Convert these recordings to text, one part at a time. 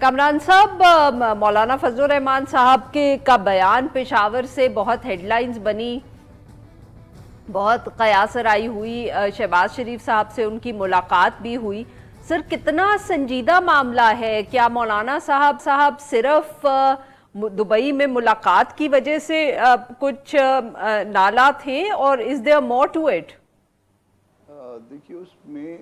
کامران صاحب، مولانا فضل الرحمان صاحب کا بیان پشاور سے بہت ہیڈ لائنز بنی، بہت قیاس آرائی ہوئی، شہباز شریف صاحب سے ان کی ملاقات بھی ہوئی. سر کتنا سنجیدہ معاملہ ہے؟ کیا مولانا صاحب صرف دبئی میں ملاقات کی وجہ سے کچھ نالا تھے، اور is there more to it? دیکھیے، اس میں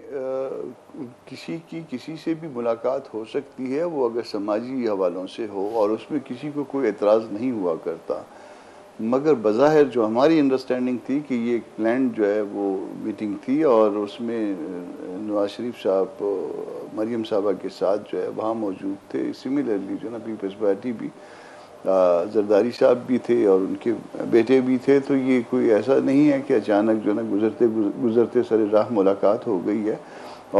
کسی سے بھی ملاقات ہو سکتی ہے، وہ اگر سماجی حوالوں سے ہو، اور اس میں کسی کو کوئی اعتراض نہیں ہوا کرتا. مگر بظاہر جو ہماری انڈرسٹینڈنگ تھی کہ یہ ایک پلانڈ جو ہے وہ میٹنگ تھی، اور اس میں نواز شریف صاحب مریم صاحبہ کے ساتھ جو ہے وہاں موجود تھے. سملرلی جو نا پیپلز پارٹی بھی زرداری صاحب بھی تھے اور ان کے بیٹے بھی تھے. تو یہ کوئی ایسا نہیں ہے کہ اچانک جو ہے نا گزرتے سر راہ ملاقات ہو گئی ہے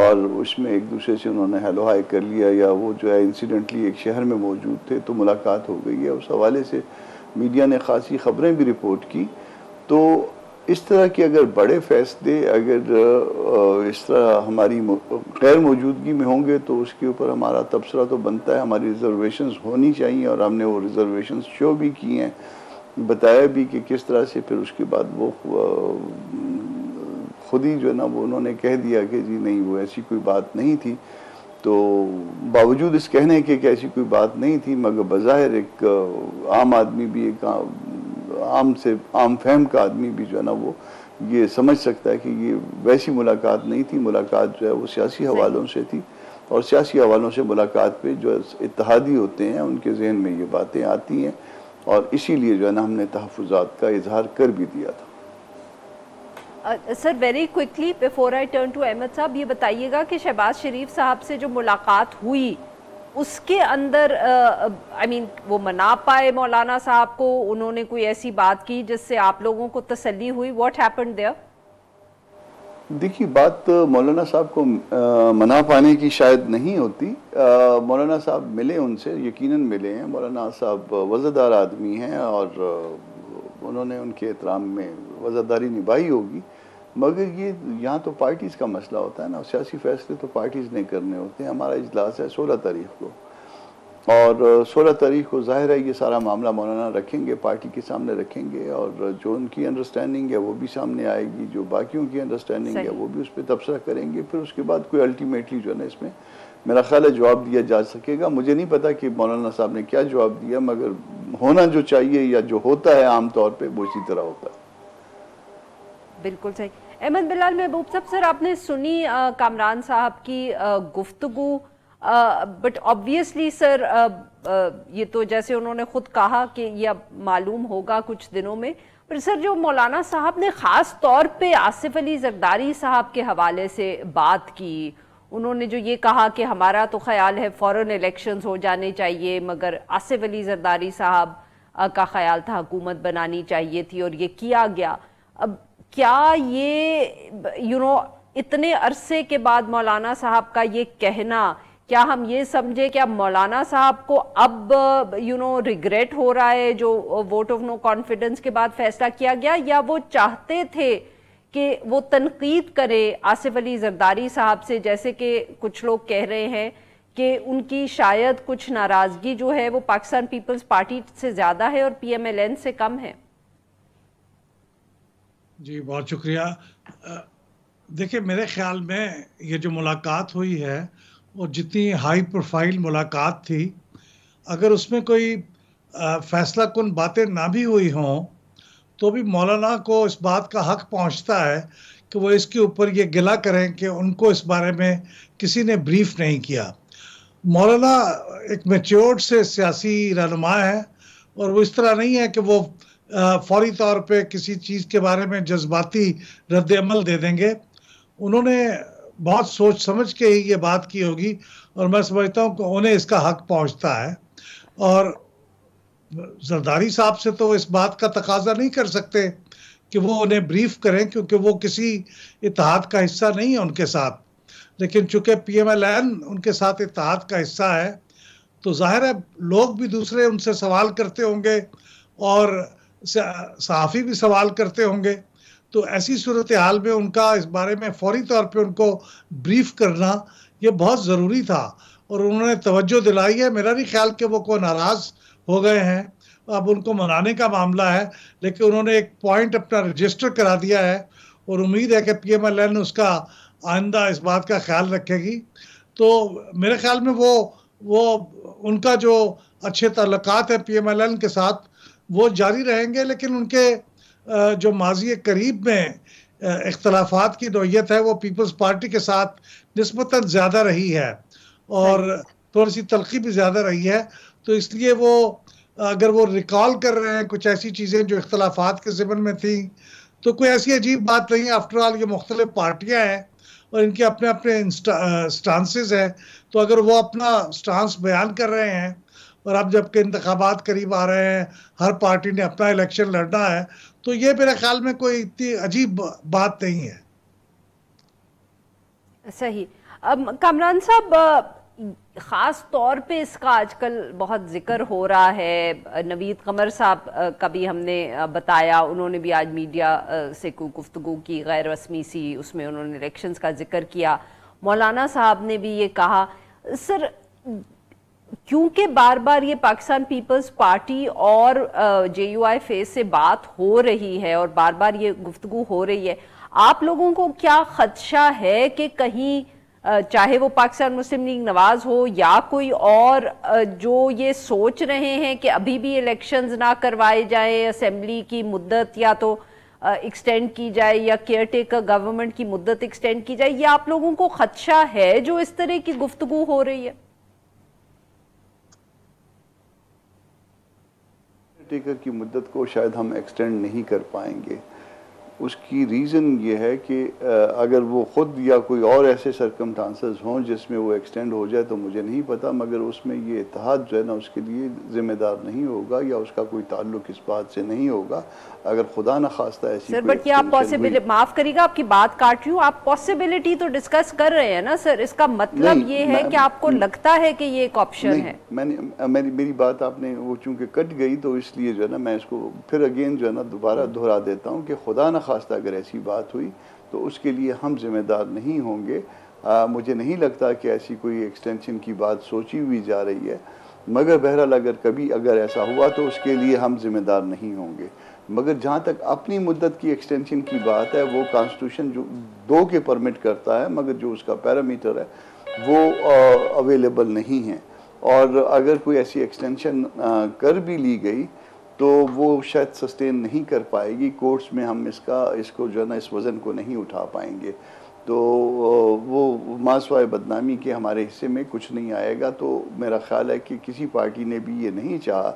اور اس میں ایک دوسرے سے انہوں نے ہیلو ہائی کر لیا، یا وہ جو ہے انسیڈنٹلی ایک شہر میں موجود تھے تو ملاقات ہو گئی ہے. اس حوالے سے میڈیا نے خاصی خبریں بھی رپورٹ کی. تو اس طرح کے اگر بڑے فیصلے اگر اس طرح ہماری غیر موجودگی میں ہوں گے تو اس کے اوپر ہمارا تبصرہ تو بنتا ہے. ہماری ریزرویشنز ہونی چاہیے، اور ہم نے وہ ریزرویشنز شو بھی کی ہیں، بتایا بھی کہ کس طرح سے. پھر اس کے بعد وہ خود ہی جو ہے نا وہ انہوں نے کہہ دیا کہ جی نہیں، وہ ایسی کوئی بات نہیں تھی. تو باوجود اس کہنے کے کہ ایسی کوئی بات نہیں تھی، مگر بظاہر ایک عام آدمی بھی، ایک عام فہم کا آدمی بھی جو ہے نا وہ یہ سمجھ سکتا ہے کہ یہ ویسی ملاقات نہیں تھی. ملاقات جو ہے وہ سیاسی حوالوں سے تھی، اور سیاسی حوالوں سے ملاقات پہ جو اتحادی ہوتے ہیں ان کے ذہن میں یہ باتیں آتی ہیں، اور اسی لیے جو ہے نا ہم نے تحفظات کا اظہار کر بھی دیا تھا. Sir very quickly before I turn to Ahmad sahab, یہ بتائیے گا کہ شہباز شریف صاحب سے جو ملاقات ہوئی اس کے اندر وہ منا پائے مولانا صاحب کو؟ انہوں نے کوئی ایسی بات کی جس سے آپ لوگوں کو تسلی ہوئی؟ What happened there? دیکھیے، بات مولانا صاحب کو منا پانے کی شاید نہیں ہوتی. مولانا صاحب ملے، ان سے یقیناً ملے ہیں. مولانا صاحب وزردار آدمی ہیں، اور انہوں نے ان کے احترام میں وزرداری نبھائی ہوگی. مگر یہ یہاں تو پارٹیز کا مسئلہ ہوتا ہے نا، سیاسی فیصلے تو پارٹیز نے کرنے ہوتے ہیں. ہمارا اجلاس ہے 16 تاریخ کو، اور 16 تاریخ کو ظاہر ہے یہ سارا معاملہ مولانا رکھیں گے، پارٹی کے سامنے رکھیں گے، اور جو ان کی انڈرسٹینڈنگ ہے وہ بھی سامنے آئے گی، جو باقیوں کی انڈرسٹینڈنگ ہے وہ بھی اس پہ تبصرہ کریں گے. پھر اس کے بعد کوئی الٹیمیٹلی جو ہے نا اس میں میرا خیال ہے جواب دیا جا سکے گا. مجھے نہیں پتا کہ مولانا صاحب نے کیا جواب دیا، مگر ہونا جو چاہیے یا جو ہوتا ہے عام طور پہ وہ اسی طرح ہوتا ہے. بالکل صحیح. احمد بلال محبوب صاحب، سر آپ نے سنی کامران صاحب کی گفتگو، بٹ آبویسلی سر یہ تو جیسے انہوں نے خود کہا کہ یہ اب معلوم ہوگا کچھ دنوں میں، پر سر جو مولانا صاحب نے خاص طور پہ آصف علی زرداری صاحب کے حوالے سے بات کی، انہوں نے جو یہ کہا کہ ہمارا تو خیال ہے فوراً الیکشنز ہو جانے چاہیے، مگر آصف علی زرداری صاحب کا خیال تھا حکومت بنانی چاہیے تھی اور یہ کیا گیا. اب کیا یہ اتنے عرصے کے بعد مولانا صاحب کا یہ کہنا، کیا ہم یہ سمجھے کہ اب مولانا صاحب کو اب ریگریٹ ہو رہا ہے جو ووٹ آف نو کانفیڈنس کے بعد فیصلہ کیا گیا، یا وہ چاہتے تھے کہ وہ تنقید کرے آصف علی زرداری صاحب سے، جیسے کہ کچھ لوگ کہہ رہے ہیں کہ ان کی شاید کچھ ناراضگی جو ہے وہ پاکستان پیپلز پارٹی سے زیادہ ہے اور پی ایم ایل این سے کم ہے؟ جی بہت شکریہ. دیکھیں، میرے خیال میں یہ جو ملاقات ہوئی ہے وہ جتنی ہائی پروفائل ملاقات تھی، اگر اس میں کوئی فیصلہ کن باتیں نہ بھی ہوئی ہوں تو بھی مولانا کو اس بات کا حق پہنچتا ہے کہ وہ اس کے اوپر یہ گلہ کریں کہ ان کو اس بارے میں کسی نے بریف نہیں کیا. مولانا ایک میچیورڈ سے سیاسی رہنما ہے، اور وہ اس طرح نہیں ہے کہ وہ فوری طور پہ کسی چیز کے بارے میں جذباتی رد عمل دے دیں گے. انہوں نے بہت سوچ سمجھ کے ہی یہ بات کی ہوگی، اور میں سمجھتا ہوں کہ انہیں اس کا حق پہنچتا ہے. اور زرداری صاحب سے تو اس بات کا تقاضا نہیں کر سکتے کہ وہ انہیں بریف کریں، کیونکہ وہ کسی اتحاد کا حصہ نہیں ہے ان کے ساتھ. لیکن چونکہ پی ایم ایل این ان کے ساتھ اتحاد کا حصہ ہے، تو ظاہر ہے لوگ بھی دوسرے ان سے سوال کرتے ہوں گے، اور صحافی بھی سوال کرتے ہوں گے. تو ایسی صورتحال میں ان کا اس بارے میں فوری طور پہ ان کو بریف کرنا یہ بہت ضروری تھا. اور انہوں نے توجہ دلائی ہے. میرا نہیں خیال کہ وہ کوئی ناراض ہو گئے ہیں, اب ان کو منانے کا معاملہ ہے, لیکن انہوں نے ایک پوائنٹ اپنا رجسٹر کرا دیا ہے اور امید ہے کہ پی ایم ایل این اس کا آئندہ اس بات کا خیال رکھے گی. تو میرے خیال میں وہ ان کا جو اچھے تعلقات ہیں پی ایم ایل این کے ساتھ وہ جاری رہیں گے, لیکن ان کے جو ماضی قریب میں اختلافات کی نوعیت ہے وہ پیپلز پارٹی کے ساتھ نسبتاً زیادہ رہی ہے اور تھوڑی سی تلخی بھی زیادہ رہی ہے. تو اس لیے وہ اگر وہ ریکال کر رہے ہیں کچھ ایسی چیزیں جو اختلافات کے ضمن میں تھیں تو کوئی ایسی عجیب بات نہیں ہے. آفٹر آل یہ مختلف پارٹیاں ہیں اور ان کے اپنے اپنے سٹانسز ہیں, تو اگر وہ اپنا سٹانس بیان کر رہے ہیں اور اب جب کہ انتخابات قریب آ رہے ہیں, ہر پارٹی نے اپنا الیکشن لڑنا ہے, تو یہ میرے خیال میں کوئی اتنی عجیب بات نہیں ہے. صحیح. کامران صاحب, خاص طور پہ اس کا آج کل بہت ذکر ہو رہا ہے. نوید قمر صاحب کا بھی ہم نے بتایا, انہوں نے بھی آج میڈیا سے کوئی گفتگو کی غیر رسمی سی, اس میں انہوں نے الیکشنز کا ذکر کیا. مولانا صاحب نے بھی یہ کہا. سر, کیونکہ بار بار یہ پاکستان پیپلز پارٹی اور جے یو آئی فیس سے بات ہو رہی ہے اور بار بار یہ گفتگو ہو رہی ہے, آپ لوگوں کو کیا خدشہ ہے کہ کہیں چاہے وہ پاکستان مسلم لیگ نواز ہو یا کوئی اور, جو یہ سوچ رہے ہیں کہ ابھی بھی الیکشنز نہ کروائے جائیں, اسمبلی کی مدت یا تو ایکسٹینڈ کی جائے یا کیئر ٹیکر گورنمنٹ کی مدت ایکسٹینڈ کی جائے, یہ آپ لوگوں کو خدشہ ہے جو اس طرح کی گفتگو ہو رہی ہے؟ ٹیکر کی مدت کو شاید ہم ایکسٹینڈ نہیں کر پائیں گے. اس کی ریزن یہ ہے کہ اگر وہ خود یا کوئی اور ایسے سرکمٹانسز ہوں جس میں وہ ایکسٹینڈ ہو جائے تو مجھے نہیں پتا, مگر اس میں یہ اتحاد جو ہے نا اس کے لیے ذمہ دار نہیں ہوگا یا اس کا کوئی تعلق اس بات سے نہیں ہوگا. اگر خدا نہ خواستہ ایسی سر, بٹ کیا آپ پاسبلٹی, معاف کریے گا آپ کی بات کاٹ رہی ہوں, آپ پاسبلٹی تو ڈسکس کر رہے ہیں نا سر, اس کا مطلب یہ ہے کہ آپ کو لگتا ہے کہ یہ ایک آپشن ہے؟ میری بات آپ نے وہ چونکہ کٹ گئی تو اس لیے جو ہے نا میں اس کو پھر اگین جو ہے نا دوبارہ دہرا دیتا ہوں کہ خدا نہ خواستہ اگر ایسی بات ہوئی تو اس کے لیے ہم ذمہ دار نہیں ہوں گے. مجھے نہیں لگتا کہ ایسی کوئی ایکسٹینشن کی بات سوچی ہوئی جا رہی ہے, مگر بہرحال اگر ایسا ہوا تو اس کے لیے ہم ذمہ دار نہیں ہوں گے. مگر جہاں تک اپنی مدت کی ایکسٹینشن کی بات ہے وہ کانسٹیٹیوشن جو 2 کے پرمٹ کرتا ہے, مگر جو اس کا پیرامیٹر ہے وہ اویلیبل نہیں ہے. اور اگر کوئی ایسی ایکسٹینشن کر بھی لی گئی تو وہ شاید سسٹین نہیں کر پائے گی کورٹس میں, ہم اس کو جو ہے نا اس وزن کو نہیں اٹھا پائیں گے. تو وہ ماسوائے بدنامی کے ہمارے حصے میں کچھ نہیں آئے گا. تو میرا خیال ہے کہ کسی پارٹی نے بھی یہ نہیں چاہا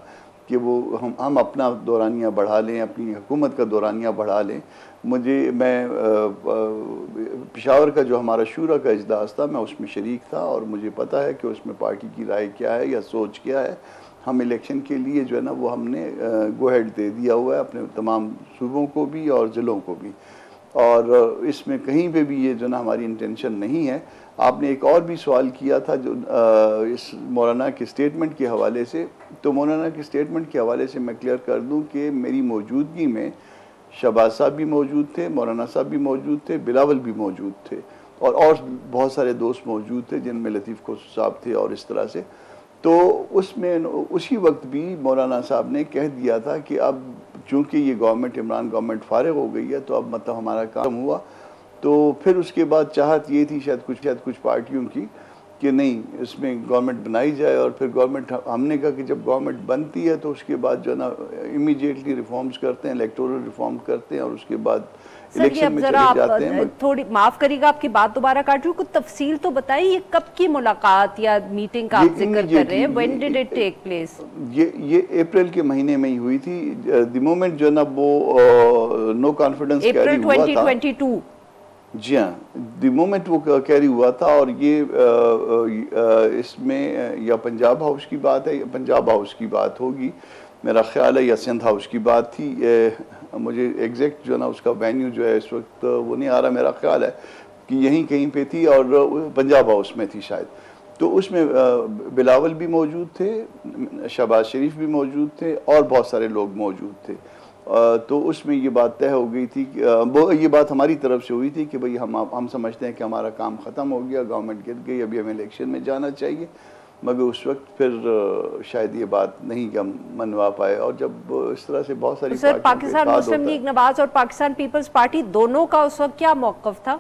کہ وہ ہم اپنا دورانیہ بڑھا لیں, اپنی حکومت کا دورانیہ بڑھا لیں. میں پشاور کا جو ہمارا شورا کا اجلاس تھا میں اس میں شریک تھا اور مجھے پتا ہے کہ اس میں پارٹی کی رائے کیا ہے یا سوچ کیا ہے. ہم الیکشن کے لیے جو ہے نا وہ ہم نے گو ہیڈ دے دیا ہوا ہے اپنے تمام صوبوں کو بھی اور ضلعوں کو بھی, اور اس میں کہیں پہ بھی یہ جو نا ہماری انٹینشن نہیں ہے. آپ نے ایک اور بھی سوال کیا تھا جو اس مولانا کے سٹیٹمنٹ کے حوالے سے, تو مولانا کے سٹیٹمنٹ کے حوالے سے میں کلیئر کر دوں کہ میری موجودگی میں شہباز صاحب بھی موجود تھے, مولانا صاحب بھی موجود تھے, بلاول بھی موجود تھے اور بہت سارے دوست موجود تھے جن میں لطیف کھسرو صاحب تھے اور اس طرح سے. تو اس میں اسی وقت بھی مولانا صاحب نے کہہ دیا تھا کہ اب چونکہ یہ گورنمنٹ عمران گورنمنٹ فارغ ہو گئی ہے تو اب مطلب ہمارا کام ہوا. تو پھر اس کے بعد چاہت یہ تھی شاید کچھ پارٹیوں کی کہ نہیں اس میں گورنمنٹ بنائی جائے, اور پھر گورنمنٹ ہم نے کہا کہ جب گورنمنٹ بنتی ہے تو اس کے بعد جو ہے نا امیڈیٹلی ریفارمز کرتے ہیں, الیکٹورل ریفارم کرتے ہیں اور اس کے بعد الیکشن میں چلے جاتے ہیں. تھوڑی معاف کریے گا آپ کی بات دوبارہ کاٹ رہی ہوں, کچھ تفصیل تو بتائیے یہ کب کی ملاقات یا میٹنگ کا آپ ذکر کر رہے ہیں, when did it take place؟ یہ اپریل کے مہینے میں ہی ہوئی تھی. دی مومنٹ جو ہے نا وہ نو کانفیڈنس کیری ہوا تھا, اپریل 2022. جی ہاں, دی مومنٹ وہ کیری ہوا تھا, اور یہ اس میں یا پنجاب ہاؤس کی بات ہے یا پنجاب ہاؤس کی بات ہوگی میرا خیال ہے, یا سندھ ہاؤس کی بات تھی. مجھے ایگزیکٹ جو ہے نا اس کا وینیو جو ہے اس وقت وہ نہیں آ رہا, میرا خیال ہے کہ یہیں کہیں پہ تھی اور پنجاب ہاؤس میں تھی شاید. تو اس میں بلاول بھی موجود تھے, شہباز شریف بھی موجود تھے اور بہت سارے لوگ موجود تھے. تو اس میں یہ بات طے ہو گئی تھی کہ یہ بات ہماری طرف سے ہوئی تھی کہ بھئی ہم سمجھتے ہیں کہ ہمارا کام ختم ہو گیا، گورنمنٹ گر گئی، ابھی ہمیں الیکشن میں جانا چاہیے. مگر اس وقت پھر شاید یہ بات نہیں کہ ہم منوا پائے. اور جب اس طرح سے بہت ساری سر پاکستان مسلم لیگ نواز اور پاکستان پیپلز پارٹی دونوں کا اس وقت کیا موقف تھا؟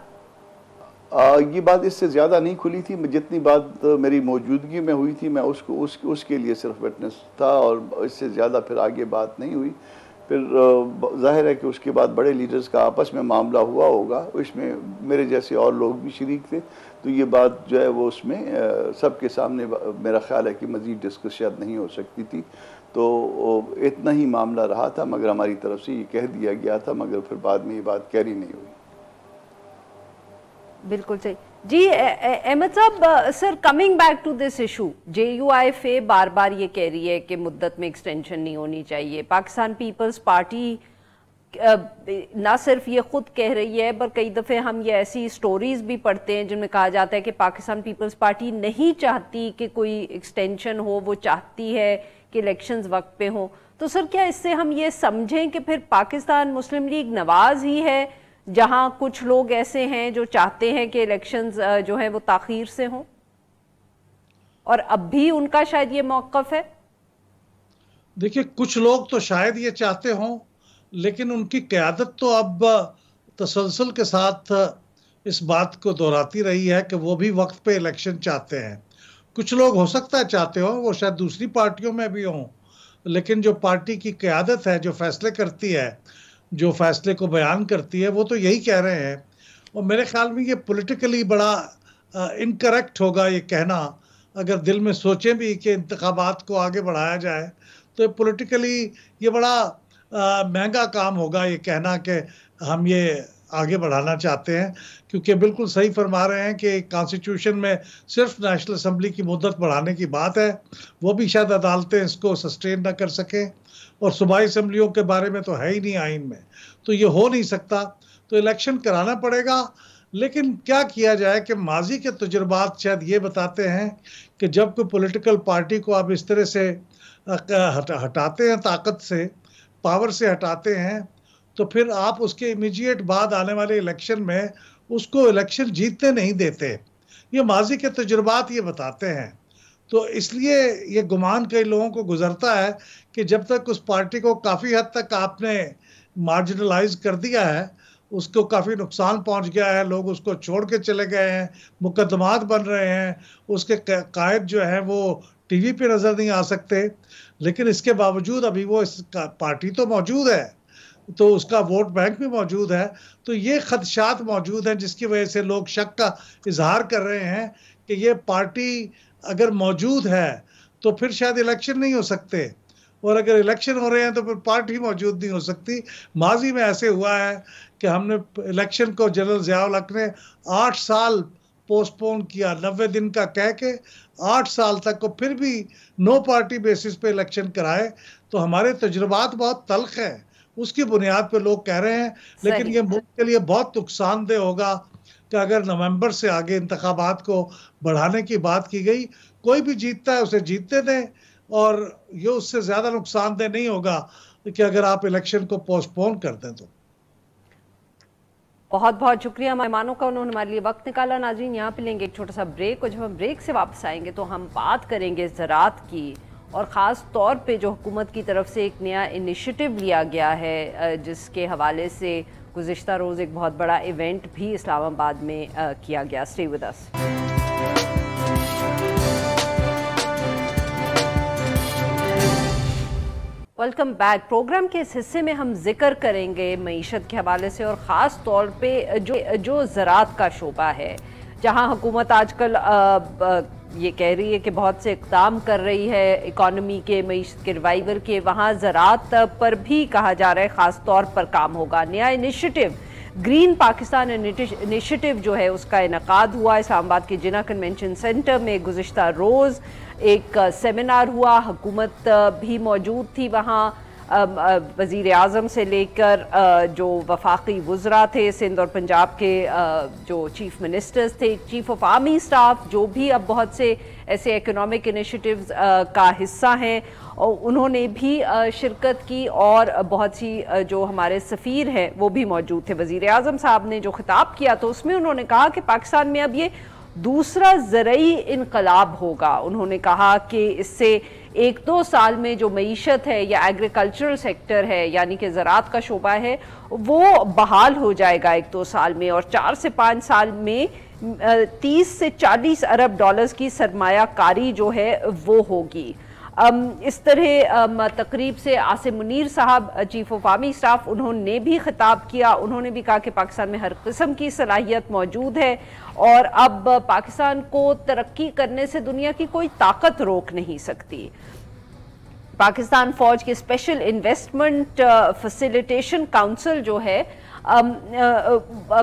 یہ بات اس سے زیادہ نہیں کھلی تھی. جتنی بات میری موجودگی میں ہوئی تھی میں اس کے لیے صرف وٹنس تھا، اور اس سے زیادہ پھر آگے بات نہیں ہوئی. پھر ظاہر ہے کہ اس کے بعد بڑے لیڈرز کا آپس میں معاملہ ہوا ہوگا، اس میں میرے جیسے اور لوگ بھی شریک تھے. تو یہ بات جو ہے وہ اس میں سب کے سامنے میرا خیال ہے کہ مزید ڈسکس شاید نہیں ہو سکتی تھی. تو اتنا ہی معاملہ رہا تھا، مگر ہماری طرف سے یہ کہہ دیا گیا تھا، مگر پھر بعد میں یہ بات کیری نہیں ہوئی. بالکل صحیح. جی احمد صاحب، sir coming back to this issue, JUIF بار بار یہ کہہ رہی ہے کہ مدت میں ایکسٹینشن نہیں ہونی چاہیے. پاکستان پیپلز پارٹی نہ صرف یہ خود کہہ رہی ہے، پر کئی دفعے ہم یہ ایسی سٹوریز بھی پڑھتے ہیں جن میں کہا جاتا ہے کہ پاکستان پیپلز پارٹی نہیں چاہتی کہ کوئی ایکسٹینشن ہو، وہ چاہتی ہے کہ الیکشنز وقت پہ ہوں. تو سر کیا اس سے ہم یہ سمجھیں کہ پھر پاکستان مسلم لیگ نواز ہی ہے جہاں کچھ لوگ ایسے ہیں جو چاہتے ہیں کہ الیکشنز جو ہیں وہ تاخیر سے ہوں، اور اب بھی ان کا شاید یہ موقف ہے؟ دیکھیے، کچھ لوگ تو شاید یہ چاہتے ہوں، لیکن ان کی قیادت تو اب تسلسل کے ساتھ اس بات کو دہراتی رہی ہے کہ وہ بھی وقت پہ الیکشن چاہتے ہیں. کچھ لوگ ہو سکتا ہے چاہتے ہوں، وہ شاید دوسری پارٹیوں میں بھی ہوں، لیکن جو پارٹی کی قیادت ہے، جو فیصلے کرتی ہے، جو فیصلے کو بیان کرتی ہے، وہ تو یہی کہہ رہے ہیں. اور میرے خیال میں یہ پولیٹیکلی بڑا انکریکٹ ہوگا یہ کہنا، اگر دل میں سوچیں بھی کہ انتخابات کو آگے بڑھایا جائے تو پولیٹیکلی یہ بڑا مہنگا کام ہوگا یہ کہنا کہ ہم یہ آگے بڑھانا چاہتے ہیں. کیونکہ بالکل صحیح فرما رہے ہیں کہ کانسٹیٹیوشن میں صرف نیشنل اسمبلی کی مدت بڑھانے کی بات ہے، وہ بھی شاید عدالتیں اس کو سسٹین نہ کر سکیں، اور صوبائی اسمبلیوں کے بارے میں تو ہے ہی نہیں آئین میں، تو یہ ہو نہیں سکتا. تو الیکشن کرانا پڑے گا. لیکن کیا کیا جائے کہ ماضی کے تجربات شاید یہ بتاتے ہیں کہ جب کوئی پولیٹیکل پارٹی کو آپ اس طرح سے ہٹاتے ہیں، طاقت سے، پاور سے ہٹاتے ہیں، تو پھر آپ اس کے امیجیٹ بعد آنے والے الیکشن میں اس کو الیکشن جیتنے نہیں دیتے. یہ ماضی کے تجربات یہ بتاتے ہیں. تو اس لیے یہ گمان کئی لوگوں کو گزرتا ہے کہ جب تک اس پارٹی کو کافی حد تک آپ نے مارجنلائز کر دیا ہے، اس کو کافی نقصان پہنچ گیا ہے، لوگ اس کو چھوڑ کے چلے گئے ہیں، مقدمات بن رہے ہیں، اس کے قائد جو ہیں وہ ٹی وی پہ نظر نہیں آ سکتے، لیکن اس کے باوجود ابھی وہ اس پارٹی تو موجود ہے، تو اس کا ووٹ بینک بھی موجود ہے. تو یہ خدشات موجود ہیں جس کی وجہ سے لوگ شک کا اظہار کر رہے ہیں کہ یہ پارٹی اگر موجود ہے تو پھر شاید الیکشن نہیں ہو سکتے، اور اگر الیکشن ہو رہے ہیں تو پھر پارٹی موجود نہیں ہو سکتی. ماضی میں ایسے ہوا ہے کہ ہم نے الیکشن کو جنرل ضیاء الحق نے 8 سال پوسٹ پون کیا، 90 دن کا کہہ کے 8 سال تک کو، پھر بھی نو پارٹی بیسس پہ الیکشن کرائے. تو ہمارے تجربات بہت تلخ ہیں، اس کی بنیاد پہ لوگ کہہ رہے ہیں. لیکن یہ ملک کے لیے بہت نقصان دہ ہوگا کہ اگر نومبر سے آگے انتخابات کو بڑھانے کی بات کی گئی. کوئی بھی جیتتا ہے اسے جیتنے دیں، اور یہ اس سے زیادہ نقصان دہ نہیں ہوگا کہ اگر آپ الیکشن کو پوسٹ پون کر دیں. تو بہت بہت شکریہ مہمانوں کا، انہوں نے ہمارے لیے وقت نکالا. ناظرین، یہاں پہ لیں گے ایک چھوٹا سا بریک، اور جب ہم بریک سے واپس آئیں گے تو ہم بات کریں گے زراعت کی، اور خاص طور پہ جو حکومت کی طرف سے ایک نیا انیشیٹو لیا گیا ہے جس کے حوالے سے گزشتہ روز ایک بہت بڑا ایونٹ بھی اسلام آباد میں کیا گیا. Stay with us. Welcome back. Programme کے اس حصے میں ہم ذکر کریں گے معیشت کے حوالے سے، اور خاص طور پہ جو زراعت کا شعبہ ہے، جہاں حکومت آج کل یہ کہہ رہی ہے کہ بہت سے اقدام کر رہی ہے اکانومی کے، معیشت کے ریوائیول کے، وہاں زراعت پر بھی کہا جا رہا ہے خاص طور پر کام ہوگا. نیا انیشیٹو گرین پاکستان انیشیٹو جو ہے اس کا انعقاد ہوا اسلام آباد کے جناح کنونشن سینٹر میں. گزشتہ روز ایک سیمینار ہوا، حکومت بھی موجود تھی وہاں. وزیر اعظم سے لے کر جو وفاقی وزراء تھے سندھ اور پنجاب کے، جو چیف منسٹرز تھے، چیف آف آرمی اسٹاف جو بھی اب بہت سے ایسے اکنامک انیشیٹیوز کا حصہ ہیں، انہوں نے بھی شرکت کی، اور بہت سی جو ہمارے سفیر ہیں وہ بھی موجود تھے۔ وزیر اعظم صاحب نے جو خطاب کیا تو اس میں انہوں نے کہا کہ پاکستان میں اب یہ دوسرا زرعی انقلاب ہوگا۔ انہوں نے کہا کہ اس سے 1-2 سال میں جو معیشت ہے یا ایگریکلچرل سیکٹر ہے، یعنی کہ زراعت کا شعبہ ہے، وہ بحال ہو جائے گا 1-2 سال میں، اور 4 سے 5 سال میں 30 سے 40 ارب ڈالرز کی سرمایہ کاری جو ہے وہ ہوگی۔ اس طرح تقریب سے عاصم منیر صاحب چیف آف آرمی اسٹاف، انہوں نے بھی خطاب کیا۔ انہوں نے بھی کہا کہ پاکستان میں ہر قسم کی صلاحیت موجود ہے، اور اب پاکستان کو ترقی کرنے سے دنیا کی کوئی طاقت روک نہیں سکتی۔ پاکستان فوج کے اسپیشل انویسٹمنٹ فیسیلیٹیشن کونسل جو ہے،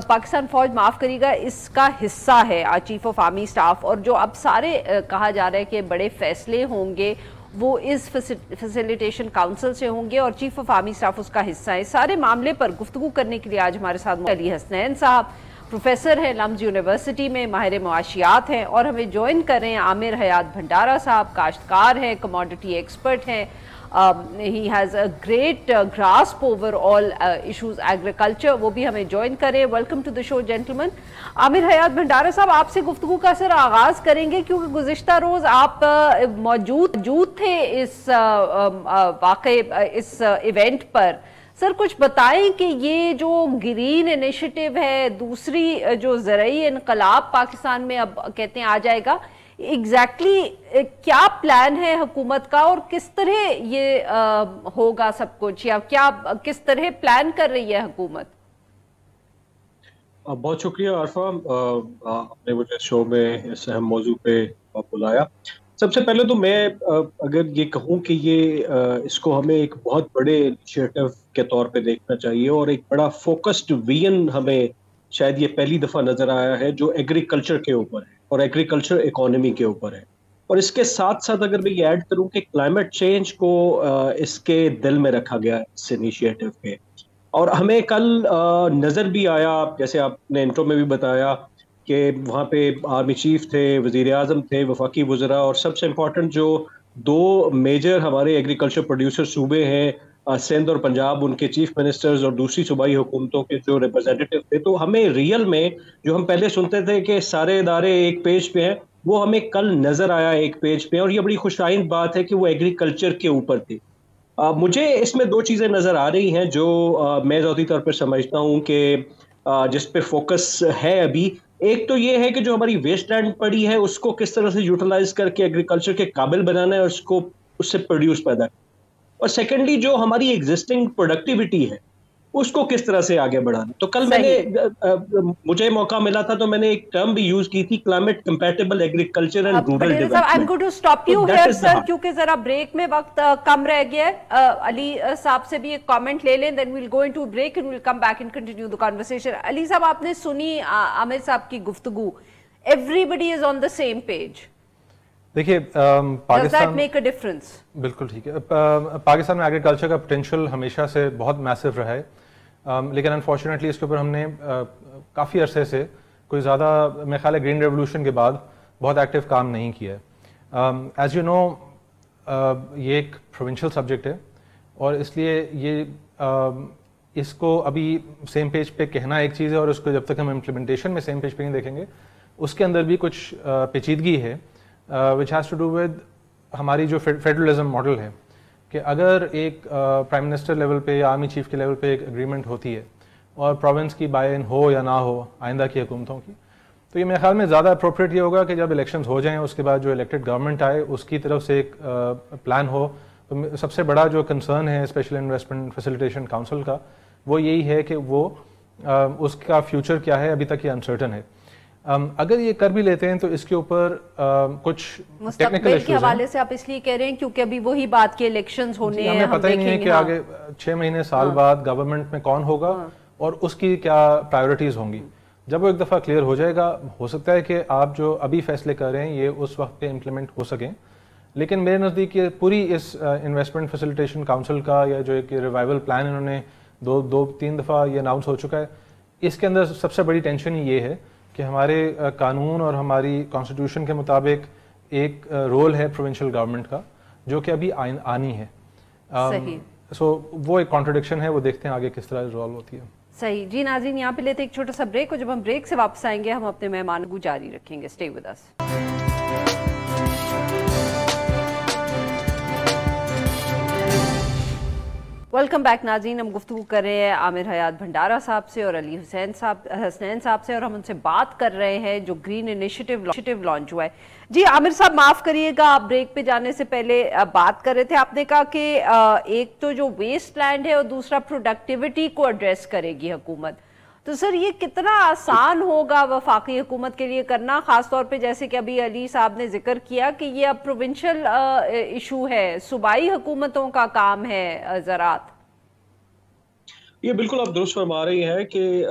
پاکستان فوج معاف کریے گا، اس کا حصہ ہے چیف آف آرمی اسٹاف، اور جو اب سارے کہا جا رہا ہے کہ بڑے فیصلے ہوں گے وہ اس فیسیلیٹیشن کونسل سے ہوں گے، اور چیف آف آرمی اسٹاف اس کا حصہ ہے۔ سارے معاملے پر گفتگو کرنے کے لیے آج ہمارے ساتھ علی حسنین صاحب، پروفیسر ہیں لمز یونیورسٹی میں، ماہر معاشیات ہیں، اور ہمیں جوائن کر رہے ہیں عامر حیات بھنڈارا صاحب، کاشتکار ہیں، کموڈٹی ایکسپرٹ ہیں۔ He has a great grasp over all issues agriculture، وہ بھی ہمیں جوائن کریں۔ ویلکم ٹو دا شو جینٹلمن۔ عامر حیات بھنڈارا صاحب، آپ سے گفتگو کا سر آغاز کریں گے، کیونکہ گزشتہ روز آپ موجود تھے اس اس ایونٹ پر۔ سر کچھ بتائیں کہ یہ جو گرین انیشیٹو ہے، دوسری جو زرعی انقلاب پاکستان میں اب کہتے ہیں آ جائے گا، ایگزیکٹلی کیا پلان ہے حکومت کا، اور کس طرح یہ ہوگا سب کچھ، یا کس طرح پلان کر رہی ہے حکومت؟ بہت شکریہ عارفہ، آپ نے مجھے شو میں اس اہم موضوع پہ بلایا۔ سب سے پہلے تو میں اگر یہ کہوں کہ یہ اس کو ہمیں ایک بہت بڑے انیشیٹو کے طور پہ دیکھنا چاہیے، اور ایک بڑا فوکسڈ ویژن ہمیں شاید یہ پہلی دفعہ نظر آیا ہے جو ایگریکلچر کے اوپر ہے اور ایگریکلچر اکانومی کے اوپر ہے۔ اور اس کے ساتھ ساتھ اگر میں یہ ایڈ کروں کہ کلائمیٹ چینج کو اس کے دل میں رکھا گیا اس انیشیٹو کے، اور ہمیں کل نظر بھی آیا، جیسے آپ نے انٹرو میں بھی بتایا کہ وہاں پہ آرمی چیف تھے، وزیر اعظم تھے، وفاقی وزراء، اور سب سے امپورٹنٹ جو 2 میجر ہمارے ایگریکلچر پروڈیوسر صوبے ہیں، سندھ اور پنجاب، ان کے چیف منسٹرز اور دوسری صوبائی حکومتوں کے جو ریپرزینٹیو تھے۔ تو ہمیں ریئل میں جو ہم پہلے سنتے تھے کہ سارے ادارے ایک پیج پہ ہیں، وہ ہمیں کل نظر آیا ایک پیج پہ، اور یہ بڑی خوش آئند بات ہے کہ وہ ایگریکلچر کے اوپر تھی۔ مجھے اس میں 2 چیزیں نظر آ رہی ہیں جو میں ذاتی طور پر سمجھتا ہوں کہ جس پہ فوکس ہے ابھی۔ ایک تو یہ ہے کہ جو ہماری ویسٹ لینڈ پڑی ہے اس کو کس طرح سے یوٹیلائز کر کے ایگریکلچر کے قابل بنانا ہے، اور اس کو اس سے پروڈیوس پیدا کرنا، اور سیکنڈلی جو ہماری ایگزسٹنگ پروڈکٹیوٹی ہے اس کو کس طرح سے آگے بڑھانا۔ تو کل میں نے مجھے موقع ملا تھا تو میں نے ایک ٹرم بھی یوز کی تھی، climate compatible agriculture and rural development. I'm going to stop you here sir، کیونکہ ذرا بریک میں وقت کم رہ گیا ہے۔ علی صاحب سے بھی ایک کامنٹ لے لیں، then we'll go into a break and we'll come back and continue the conversation۔ علی صاحب، آپ نے سنی عامر صاحب کی گفتگو، everybody is on the same page۔ دیکھیے Does that make a difference؟ بالکل ٹھیک ہے۔ پاکستان میں ایگریکلچر کا پوٹینشیل ہمیشہ سے بہت میسو رہا ہے، لیکن انفارچونیٹلی اس کے اوپر ہم نے کافی عرصے سے کوئی زیادہ، میرے خیال ہے گرین ریولوشن کے بعد بہت ایکٹیو کام نہیں کیا ہے۔ ایز یو نو یہ ایک پروونشل سبجیکٹ ہے، اور اس لیے یہ اس کو ابھی سیم پیج پہ کہنا ایک چیز ہے، اور اس کو جب تک ہم امپلیمنٹیشن میں سیم پیج پہ نہیں دیکھیں گے، اس کے اندر بھی کچھ پیچیدگی ہے which has to do with ہماری جو فیڈرلزم ماڈل ہے، کہ اگر ایک پرائم منسٹر لیول پہ یا آرمی چیف کے لیول پہ ایک اگریمنٹ ہوتی ہے، اور پروونس کی بائی ان ہو یا نہ ہو آئندہ کی حکومتوں کی، تو یہ میرے خیال میں زیادہ اپروپریٹ یہ ہوگا کہ جب الیکشنز ہو جائیں، اس کے بعد جو الیکٹڈ گورنمنٹ آئے اس کی طرف سے ایک پلان ہو۔ تو سب سے بڑا جو کنسرن ہے اسپیشل انویسٹمنٹ فیسیلیٹیشن کونسل کا، وہ یہی ہے کہ وہ اس کا فیوچر کیا ہے، ابھی تک یہ انسرٹن ہے۔ اگر یہ کر بھی لیتے ہیں تو اس کے اوپر کچھ ٹیکنیکل ایشوز کے حوالے سے آپ اس لیے کہہ رہے ہیں کیونکہ ابھی وہی بات کے الیکشنز ہونے ہیں، ہمیں پتہ ہی نہیں ہے کہ آگے 6 مہینے سال بعد گورنمنٹ میں کون ہوگا اور اس کی کیا پرائیورٹیز ہوں گی۔ جب وہ ایک دفعہ کلیئر ہو جائے گا، ہو سکتا ہے کہ آپ جو ابھی فیصلے کر رہے ہیں یہ اس وقت پہ امپلیمنٹ ہو سکیں، لیکن میرے نزدیک یہ پوری اس انویسٹمنٹ فیسیلیٹیشن کاؤنسل کا یا جو ایک ریوائول پلان انہوں نے دو تین دفعہ یہ اناؤنس ہو چکا ہے، اس کے اندر سب سے بڑی ٹینشن یہ ہے کہ ہمارے قانون اور ہماری کانسٹیٹیوشن کے مطابق ایک رول ہے پروونشل گورنمنٹ کا جو کہ ابھی آنی ہے. سو وہ ایک کانٹرڈکشن ہے، وہ دیکھتے ہیں آگے کس طرح ریزالو ہوتی ہے. صحیح جی. ناظرین یہاں پہ لیتے ایک چھوٹا سا بریک، اور جب ہم بریک سے واپس آئیں گے ہم اپنے مہمان کو جاری رکھیں گے. Stay with us. Welcome back ناظرین. ہم گفتگو کر رہے ہیں عامر حیات بھنڈارا صاحب سے اور علی حسنین صاحب سے، اور ہم ان سے بات کر رہے ہیں جو گرین انیشیٹو لانچ ہوا ہے. جی عامر صاحب معاف کریے گا، آپ بریک پہ جانے سے پہلے بات کر رہے تھے، آپ نے کہا کہ ایک تو جو ویسٹ لینڈ ہے اور دوسرا پروڈکٹیوٹی کو ایڈریس کرے گی حکومت. تو سر یہ کتنا آسان ہوگا وفاقی حکومت کے لیے کرنا، خاص طور پہ جیسے کہ ابھی علی صاحب نے ذکر کیا کہ یہ اب پروونشل ایشو ہے، صوبائی حکومتوں کا کام ہے زراعت. یہ بالکل آپ درست فرما رہی ہیں کہ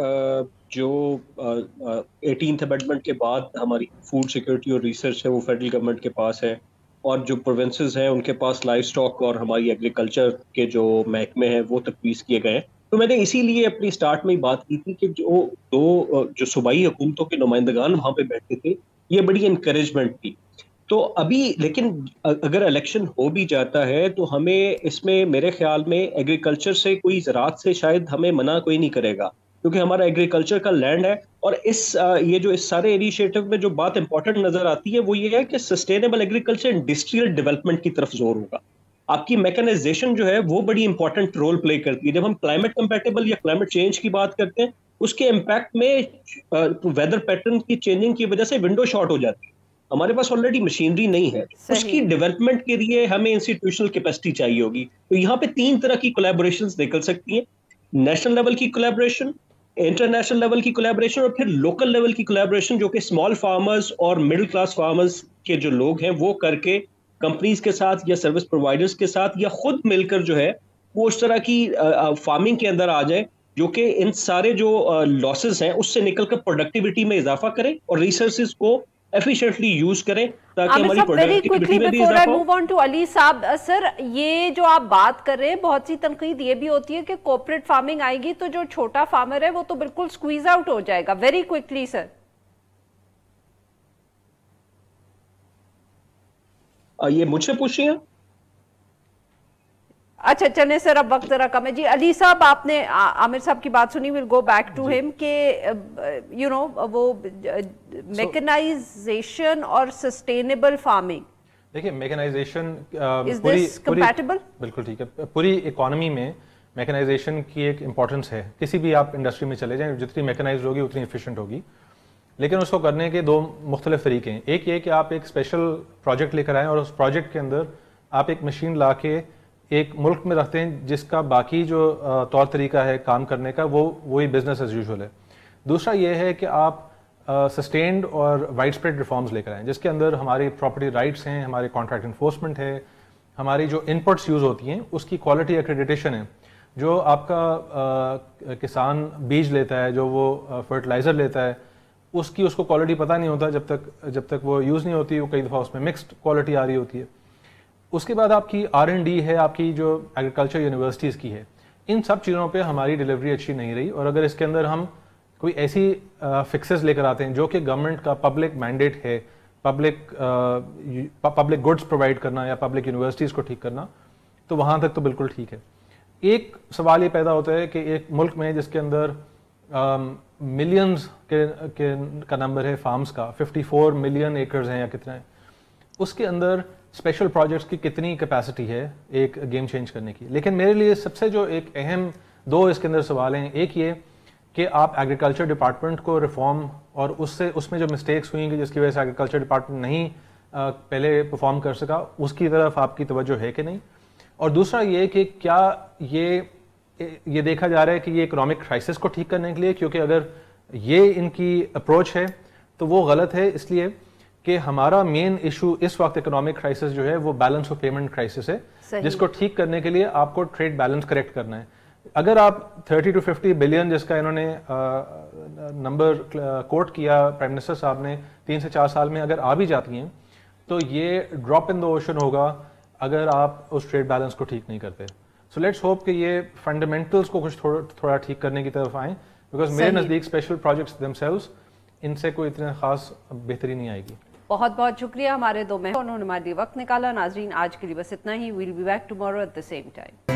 جو 18th امینڈمنٹ کے بعد ہماری فوڈ سیکورٹی اور ریسرچ ہے وہ فیڈرل گورنمنٹ کے پاس ہے، اور جو پروونسز ہیں ان کے پاس لائف سٹاک اور ہماری ایگریکلچر کے جو محکمے ہیں وہ تفویض کیے گئے ہیں. تو میں نے اسی لیے اپنی سٹارٹ میں ہی بات کی تھی کہ جو صوبائی حکومتوں کے نمائندگان وہاں پہ بیٹھے تھے، یہ بڑی انکریجمنٹ تھی. تو ابھی لیکن اگر الیکشن ہو بھی جاتا ہے تو ہمیں اس میں میرے خیال میں ایگریکلچر سے کوئی زراعت سے شاید ہمیں منع کوئی نہیں کرے گا، کیونکہ ہمارا ایگریکلچر کا لینڈ ہے. اور یہ جو اس سارے انیشیٹو میں جو بات امپورٹنٹ نظر آتی ہے وہ یہ ہے کہ سسٹینیبل ایگریکلچر انڈسٹریل ڈیولپمنٹ کی طرف زور ہوگا. آپ کی میکنائزیشن جو ہے وہ بڑی امپورٹنٹ رول پلے کرتی ہے. جب ہم کلائمیٹ کمپیٹیبل یا کلائمیٹ چینج کی بات کرتے ہیں، اس کے امپیکٹ میں ویدر پیٹرن کی چینجنگ کی وجہ سے ونڈو شارٹ ہو جاتی ہے. ہمارے پاس آلریڈی مشینری نہیں ہے، اس کی ڈیولپمنٹ کے لیے ہمیں انسٹیٹیوشنل کیپیسٹی چاہیے ہوگی. تو یہاں پہ 3 طرح کی کولیبوریشنز نکل سکتی ہیں: نیشنل لیول کی کولیبوریشن، انٹرنیشنل لیول کی کولیبوریشن، اور پھر لوکل لیول کی کولیبوریشن جو کہ اسمال فارمرز اور مڈل کلاس فارمرز کے جو لوگ ہیں وہ کر کے کمپنیز کے ساتھ یا سروس پرووائڈرز کے ساتھ یا خود مل کر جو ہے وہ اس طرح کی فارمنگ کے اندر آ جائے جو کہ ان سارے جو لاسز ہیں اس سے نکل کر پروڈکٹیوٹی میں اضافہ کریں اور ریسورسز کو ایفیشینٹلی یوز کریں تاکہ ہماری پروڈکٹیوٹی میں بھی اضافہ ہو. موو آن ٹو علی صاحب. سر یہ جو آپ بات کر رہے ہیں، بہت سی تنقید یہ بھی ہوتی ہے کہ کوپریٹ فارمنگ آئے گی تو جو چھوٹا فارمر ہے وہ تو بالکل سکویز آؤٹ ہو جائے گا. ویری کوئکلی سر. یہ مجھ سے پوچھ رہی ہیں؟ اچھا چلیں سر، اب وقت ذرا کم ہے. جی علی صاحب آپ نے عامر صاحب کی بات سنی، ویل گو بیک ٹو ہم کہ یو نو وہ میکنائزیشن اور سسٹینیبل فارمنگ. دیکھیں میکنائزیشن بالکل ٹھیک ہے. پوری اکانومی میں میکنائزیشن کی ایک امپورٹنس ہے. کسی بھی آپ انڈسٹری میں چلے جائیں، جتنی میکنائزڈ ہوگی اتنی ایفیشینٹ ہوگی. لیکن اس کو کرنے کے 2 مختلف طریقے ہیں. ایک یہ کہ آپ ایک اسپیشل پروجیکٹ لے کر آئیں اور اس پروجیکٹ کے اندر آپ ایک مشین لا کے ایک ملک میں رکھتے ہیں جس کا باقی جو طور طریقہ ہے کام کرنے کا وہی بزنس ایز یوزول ہے. دوسرا یہ ہے کہ آپ سسٹینڈ اور وائڈ اسپریڈ ریفارمز لے کر آئیں جس کے اندر ہماری پراپرٹی رائٹس ہیں، ہمارے کانٹریکٹ انفورسمنٹ ہے، ہماری جو ان پٹس یوز ہوتی ہیں اس کی کوالٹی ایکریڈیٹیشن ہے. جو آپ کا کسان بیج لیتا ہے، جو وہ فرٹیلائزر لیتا ہے، اس کو کوالٹی پتہ نہیں ہوتا جب تک وہ یوز نہیں ہوتی. وہ کئی دفعہ اس میں مکسڈ کوالٹی آ رہی ہوتی ہے. اس کے بعد آپ کی R&D ہے، آپ کی جو ایگریکلچر یونیورسٹیز کی ہے. ان سب چیزوں پہ ہماری ڈیلیوری اچھی نہیں رہی. اور اگر اس کے اندر ہم کوئی ایسی فکسز لے کر آتے ہیں جو کہ گورنمنٹ کا پبلک مینڈیٹ ہے، پبلک گڈس پرووائڈ کرنا یا پبلک یونیورسٹیز کو ٹھیک کرنا، تو وہاں تک تو بالکل ٹھیک ہے. ایک سوال یہ پیدا ہوتا ہے کہ ایک ملک میں جس کے اندر ملینز کا نمبر ہے فارمز کا، 54 ملین ایکرز ہیں یا کتنا ہے، اس کے اندر اسپیشل پروجیکٹس کی کتنی کیپیسٹی ہے ایک گیم چینج کرنے کی. لیکن میرے لیے سب سے جو ایک اہم 2 اس کے اندر سوال ہیں، ایک یہ کہ آپ ایگریکلچر ڈپارٹمنٹ کو ریفارم اور اس میں جو مسٹیکس ہوئیں گی جس کی وجہ سے ایگریکلچر ڈپارٹمنٹ نہیں پہلے پرفارم کر سکا، اس کی طرف آپ کی توجہ ہے کہ نہیں. اور دوسرا یہ کہ کیا یہ دیکھا جا رہا ہے کہ یہ اکنامک کرائسس کو ٹھیک کرنے کے لیے، کیونکہ اگر یہ ان کی اپروچ ہے تو وہ غلط ہے، اس لیے کہ ہمارا مین ایشو اس وقت اکنامک کرائسس جو ہے وہ بیلنس آف پیمنٹ کرائسس ہے، جس کو ٹھیک کرنے کے لیے آپ کو ٹریڈ بیلنس کریکٹ کرنا ہے. اگر آپ 30 to 50 بلین جس کا انہوں نے نمبر کوٹ کیا پرائم منسٹر صاحب نے 3 سے 4 سال میں اگر آ بھی جاتی ہیں تو یہ ڈراپ ان دا اوشن ہوگا اگر آپ اس ٹریڈ بیلنس کو ٹھیک نہیں کرتے. سو لیٹس ہوپ کہ یہ فنڈامنٹلس کو کچھ تھوڑا ٹھیک کرنے کی طرف آئیں, بیکاز میرے نزدیک اسپیشل پروجیکٹس دیم سیلوز ان سے کوئی اتنا خاص بہتری نہیں آئے گی. بہت بہت شکریہ ہمارے دو مہمانوں انہوں نے ہمارے لیے وقت نکالا. ناظرین آج کے لیے بس اتنا ہی. We'll be back tomorrow at the same time.